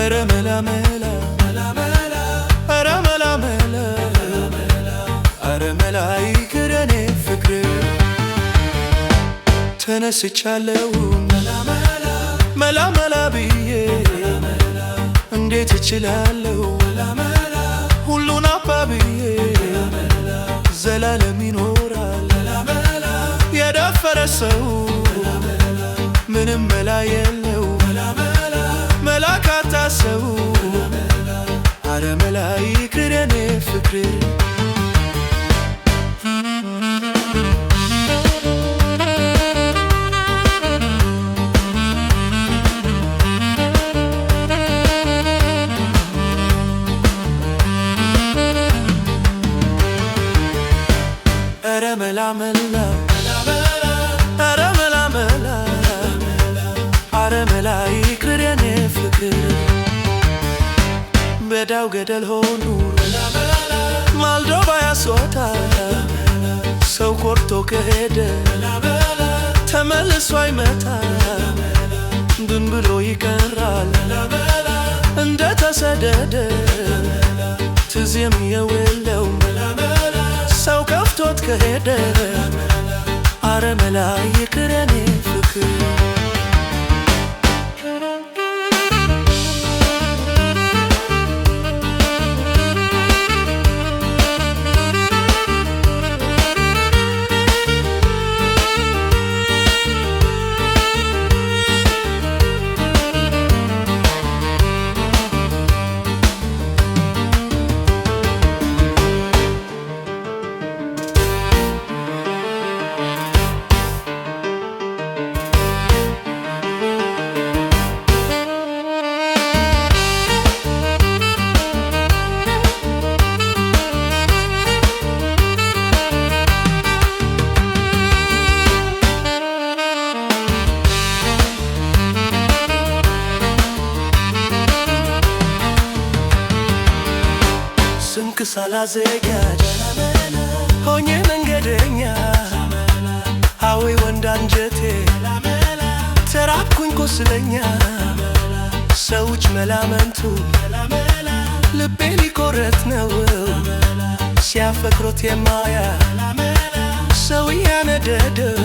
ኧረ መላ መላ ኧረ መላ መላ ኧረ መላ ይቅር የኔ ፍቅር ተነስቻለሁ መላ መላ ብዬ እንዴት እችላለሁ ሁሉን አባብዬ ዘላለም ይኖራል የደፈረ ሰው ምንም መላ የለው መላ ካጣ ሰው ኧረ መላ ይቅር የኔ ፍቅር ኧረ መላ መላ ኧረ መላ መላ ኧረ መላ ይቅር የኔ ፍቅር በዳው ገደል ሆኑ ማልዶ ባያስወጣ ሰው ኮርቶ ከሄደ ተመልሶ አይመጣ ብን ብሎ ይቀራል እንደ ተሰደደ ትዝ የሚየውለው ሰው ከፍቶት ከሄደ ኧረ መላ ይቅር የኔ ፍቅር ስንክ ሳላዘጋጅ ሆኜ መንገደኛ አዌ ወንድ አንጀቴ ተራብኩኝ ቁስለኛ ሰዎች መላመንቱ ልቤ ሊቆረጥ ነው ሲያፈቅሩት የማያ ሰው ያነደደው